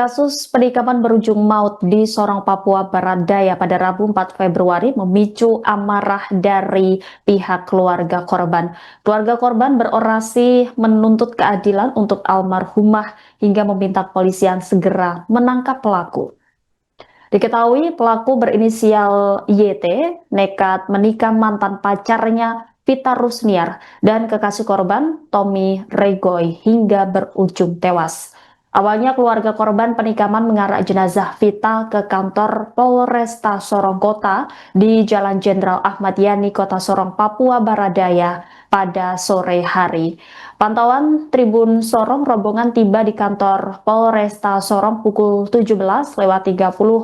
Kasus penikaman berujung maut di Sorong, Papua Barat Daya pada Rabu 4 Februari memicu amarah dari pihak keluarga korban. Keluarga korban berorasi menuntut keadilan untuk almarhumah hingga meminta kepolisian segera menangkap pelaku. Diketahui pelaku berinisial YT nekat menikah mantan pacarnya Vita Rusniar dan kekasih korban Tommy Regoy hingga berujung tewas. Awalnya keluarga korban penikaman mengarak jenazah Vita ke kantor Polresta Sorong Kota di Jalan Jenderal Ahmad Yani, Kota Sorong, Papua Barat Daya pada sore hari. Pantauan Tribun Sorong, rombongan tiba di kantor Polresta Sorong pukul 17.30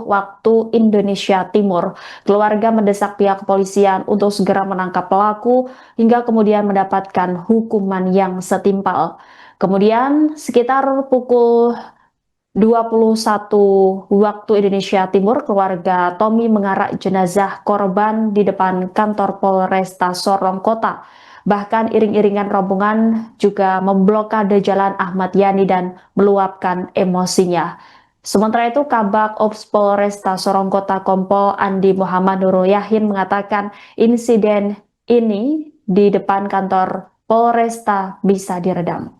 waktu Indonesia Timur. Keluarga mendesak pihak kepolisian untuk segera menangkap pelaku hingga kemudian mendapatkan hukuman yang setimpal. Kemudian sekitar pukul 21 waktu Indonesia Timur, keluarga Tommy mengarak jenazah korban di depan kantor Polresta Sorong Kota. Bahkan iring-iringan rombongan juga memblokade Jalan Ahmad Yani dan meluapkan emosinya. Sementara itu, Kabak Ops Polresta Sorong Kota Kompol Andi Muhammad Nurul Yahin mengatakan insiden ini di depan kantor Polresta bisa diredam.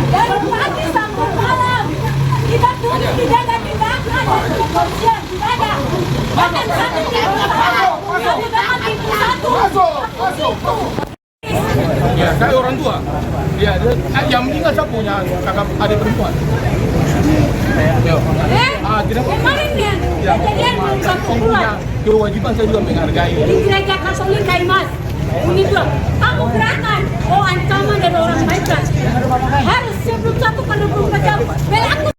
Dari pagi sampai malam kita tunggu, tidak ada tindakan dari kepolisian, tidak ada. Bahkan satu pintu dengan pintu satu. Ya, saya orang tua. Ya, yang meninggal saya punya kakak adik perempuan. Kemarin dia kejadian satu bulan. Kewajiban saya juga menghargai. Di gereja Katolik Kaimas. Begitu. Kamu gerakan. Oh, ancaman dari orang baiklah. Harus sebelum 1 kali 24 jam. Berlaku.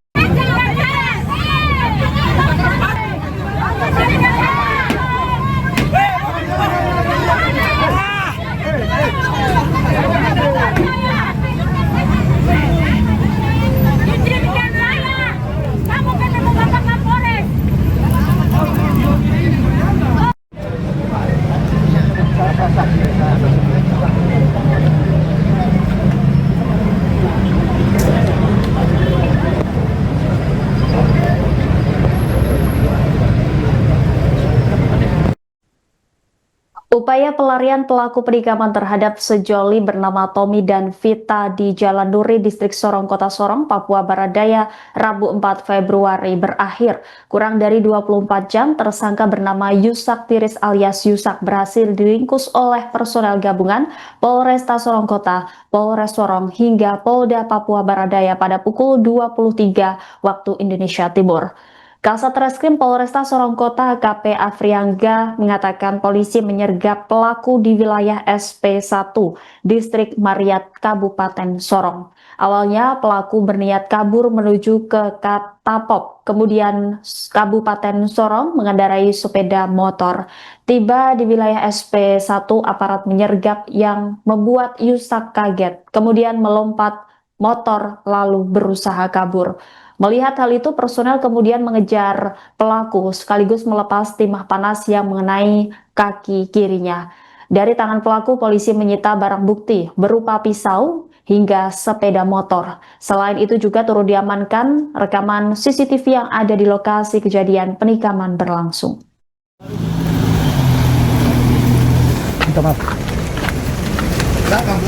Upaya pelarian pelaku penikaman terhadap sejoli bernama Tommy dan Vita di Jalan Duri, Distrik Sorong, Kota Sorong, Papua Barat Daya, Rabu 4 Februari berakhir. Kurang dari 24 jam, tersangka bernama Yusak Tiris alias Yusak berhasil diringkus oleh personel gabungan Polresta Sorong Kota, Polres Sorong, hingga Polda Papua Barat Daya pada pukul 23 waktu Indonesia Timur. Kasat Reskrim Polresta Sorong Kota AKP Afriangga mengatakan polisi menyergap pelaku di wilayah SP1, Distrik Mariat, Kabupaten Sorong. Awalnya pelaku berniat kabur menuju ke Katapop, kemudian Kabupaten Sorong mengendarai sepeda motor. Tiba di wilayah SP1, aparat menyergap yang membuat Yusak kaget, kemudian melompat motor lalu berusaha kabur. Melihat hal itu, personel kemudian mengejar pelaku sekaligus melepas timah panas yang mengenai kaki kirinya. Dari tangan pelaku, polisi menyita barang bukti berupa pisau hingga sepeda motor. Selain itu juga turut diamankan rekaman CCTV yang ada di lokasi kejadian penikaman berlangsung. Minta maaf. Belakang.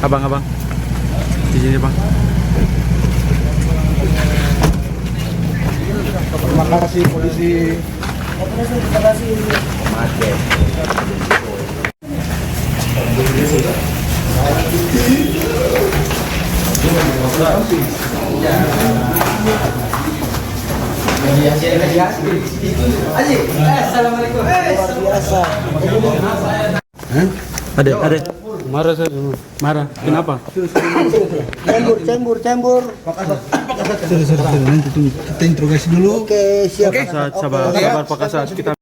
Abang. Di sini, Bang. Terima kasih polisi. Assalamualaikum. Ada. Marah saya. Marah. Kenapa? Cembur. Nanti tunggu. Kita interogasi dulu. Oke, siap. Sabar Pak Kasat. Kita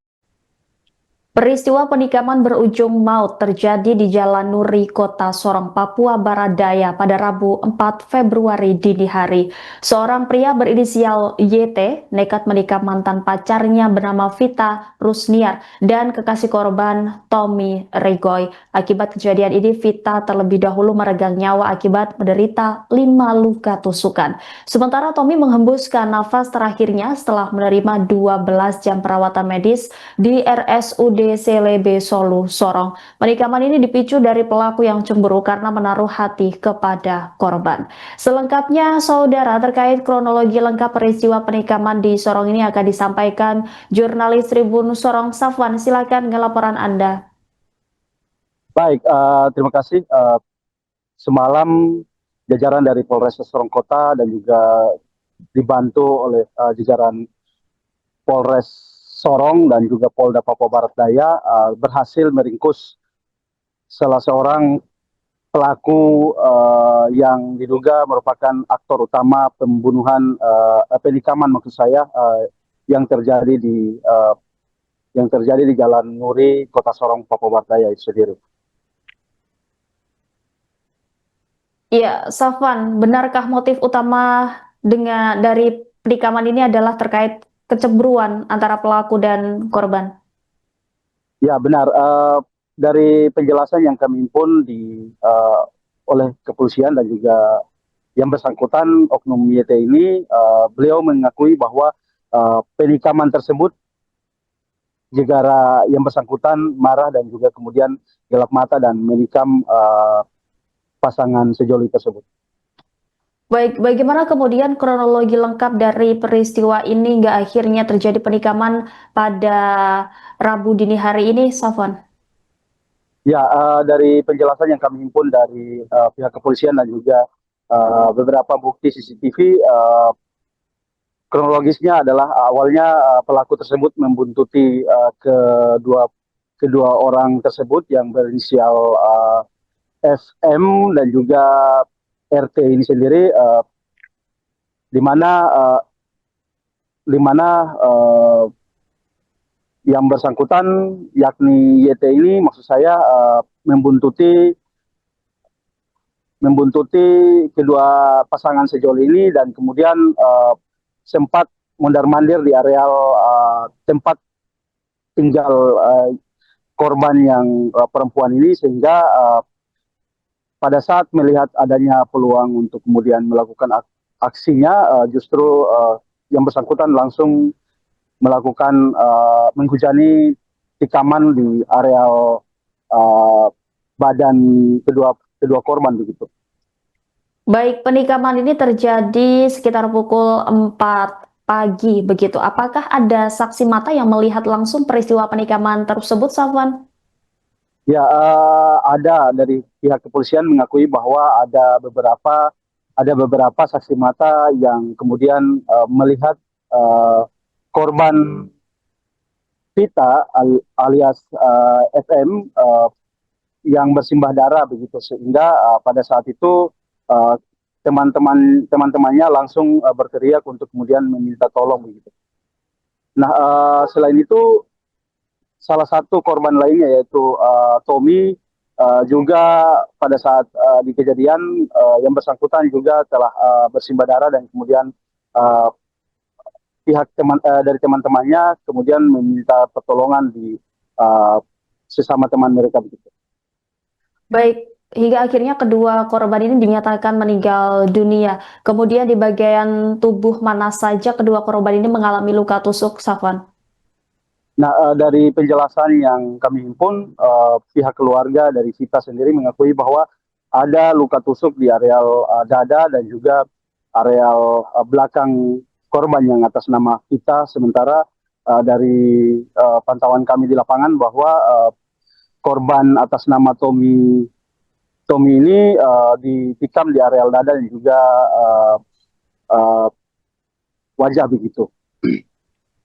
Peristiwa penikaman berujung maut terjadi di Jalan Nuri, Kota Sorong, Papua Barat Daya pada Rabu 4 Februari dini hari. Seorang pria berinisial YT nekat menikam mantan pacarnya bernama Vita Rusniar dan kekasih korban Tommy Regoy. Akibat kejadian ini, Vita terlebih dahulu meregang nyawa akibat menderita 5 luka tusukan. Sementara Tommy menghembuskan nafas terakhirnya setelah menerima 12 jam perawatan medis di RSUD Selebe Solu, Sorong. Penikaman ini dipicu dari pelaku yang cemburu karena menaruh hati kepada korban. Selengkapnya, saudara, terkait kronologi lengkap peristiwa penikaman di Sorong ini akan disampaikan jurnalis Tribun Sorong Safwan. Silakan dengan laporan Anda. Baik, terima kasih. Semalam jajaran dari Polres Sorong Kota dan juga dibantu oleh jajaran Polres Sorong dan juga Polda Papua Barat Daya berhasil meringkus salah seorang pelaku yang diduga merupakan aktor utama pembunuhan penikaman maksud saya yang terjadi di Jalan Nuri, Kota Sorong, Papua Barat Daya itu sendiri. Iya, Safwan, benarkah motif utama dari penikaman ini adalah terkait kecemburuan antara pelaku dan korban? Ya benar, dari penjelasan yang kami himpun oleh kepolisian dan juga yang bersangkutan oknum YT ini, beliau mengakui bahwa penikaman tersebut jika yang bersangkutan marah dan juga kemudian gelap mata dan menikam pasangan sejoli tersebut. Baik, bagaimana kemudian kronologi lengkap dari peristiwa ini hingga akhirnya terjadi penikaman pada Rabu dini hari ini, Safwan? Ya, dari penjelasan yang kami himpun dari pihak kepolisian dan juga beberapa bukti CCTV, kronologisnya adalah awalnya pelaku tersebut membuntuti kedua orang tersebut yang berinisial FM dan juga RT ini sendiri, di mana yang bersangkutan yakni YT ini maksud saya membuntuti kedua pasangan sejoli ini dan kemudian sempat mondar-mandir di areal tempat tinggal korban yang perempuan ini, sehingga pada saat melihat adanya peluang untuk kemudian melakukan aksinya, justru yang bersangkutan langsung melakukan menghujani tikaman di areal badan kedua korban begitu. Baik, penikaman ini terjadi sekitar pukul 4 pagi begitu. Apakah ada saksi mata yang melihat langsung peristiwa penikaman tersebut, Safwan? Ya, ada dari pihak kepolisian mengakui bahwa ada beberapa saksi mata yang kemudian melihat korban Vita alias FM yang bersimbah darah begitu, sehingga pada saat itu teman-temannya langsung berteriak untuk kemudian meminta tolong begitu. Nah, selain itu salah satu korban lainnya yaitu Tommy juga pada saat di kejadian yang bersangkutan juga telah bersimbah darah dan kemudian pihak dari teman-temannya kemudian meminta pertolongan di sesama teman mereka begitu. Baik, hingga akhirnya kedua korban ini dinyatakan meninggal dunia. Kemudian di bagian tubuh mana saja kedua korban ini mengalami luka tusuk, Safwan? Nah, dari penjelasan yang kami himpun, pihak keluarga dari Vita sendiri mengakui bahwa ada luka tusuk di areal dada dan juga areal belakang korban yang atas nama Vita. Sementara dari pantauan kami di lapangan bahwa korban atas nama Tommy ini ditikam di areal dada dan juga wajah begitu.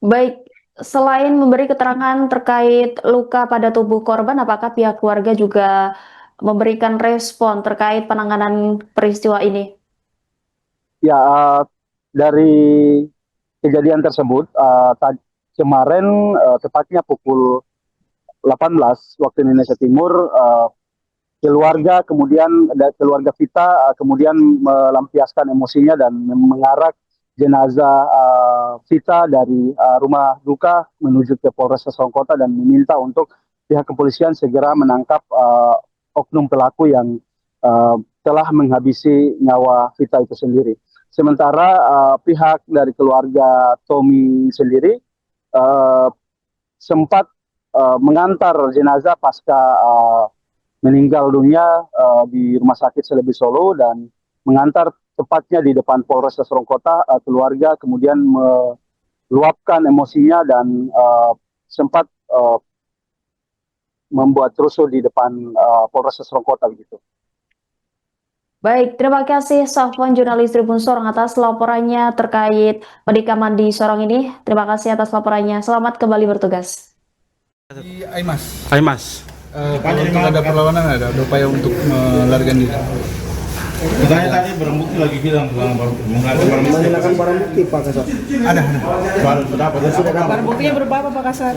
Baik, selain memberi keterangan terkait luka pada tubuh korban, apakah pihak keluarga juga memberikan respon terkait penanganan peristiwa ini? Ya, dari kejadian tersebut, kemarin tepatnya pukul 18 waktu Indonesia Timur, keluarga Vita kemudian melampiaskan emosinya dan mengarak jenazah Vita dari rumah duka menuju ke Polres Sorongkota dan meminta untuk pihak kepolisian segera menangkap oknum pelaku yang telah menghabisi nyawa Vita itu sendiri. Sementara pihak dari keluarga Tommy sendiri sempat mengantar jenazah pasca meninggal dunia di Rumah Sakit Selebi Solo dan mengantar tepatnya di depan Polres Sorongkota. Keluarga kemudian meluapkan emosinya dan sempat membuat rusuh di depan Polres Sorongkota begitu. Baik, terima kasih Safwan, jurnalis Tribun Sorong atas laporannya terkait penikaman di Sorong ini. Terima kasih atas laporannya. Selamat kembali bertugas. Di Aimas. Aimas. Kalau ada perlawanan, ada upaya untuk melarikan diri. Katanya tadi barang bukti lagi hilang, Menggunakan barang bukti Pak Kasat. Ada. Barang buktinya berupa apa Pak Kasat?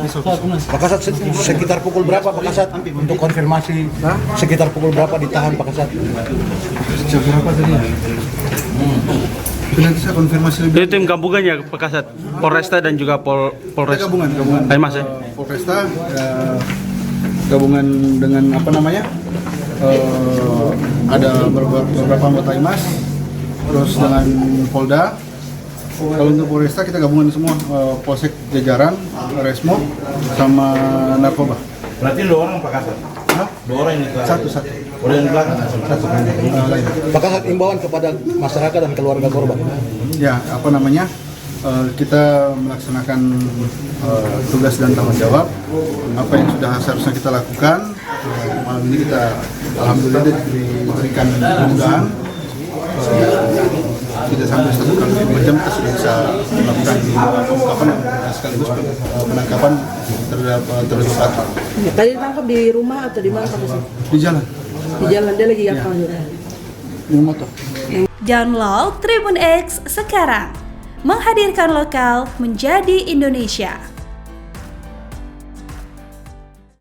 Pak Kasat sekitar pukul berapa Pak Kasat? Untuk konfirmasi sekitar pukul berapa ditahan Pak Kasat? Sejak berapa tadi? Nanti saya konfirmasi lebih. Itu tim gabungannya Pak Kasat, Polresta dan juga Polres. Gabungan. Aimas ya. Polresta gabungan dengan apa namanya? Ada beberapa anggota Aimas, terus dengan Polda. Kalau untuk Polresta kita gabungan semua, Polsek jajaran, Resmo, sama narkoba. Berarti 2 orang Pak Kasat? 2 orang ini? Satu. Udah yang belakang? Satu. Pak Kasat, imbauan kepada masyarakat dan keluarga korban. Ya, apa namanya? Kita melaksanakan tugas dan tanggung jawab apa yang sudah seharusnya kita lakukan. Malam ini kita alhamdulillah diberikan kemudahan, tidak sampai 1 kali 2 jam kita sudah bisa melakukan pengungkapan sekaligus penangkapan terhadap pelaku. Tadi ditangkap di rumah atau di mana Pak Kasat? Di jalan. Di jalan, dia lagi apa? Di motor. Download Tribun X sekarang, menghadirkan lokal menjadi Indonesia.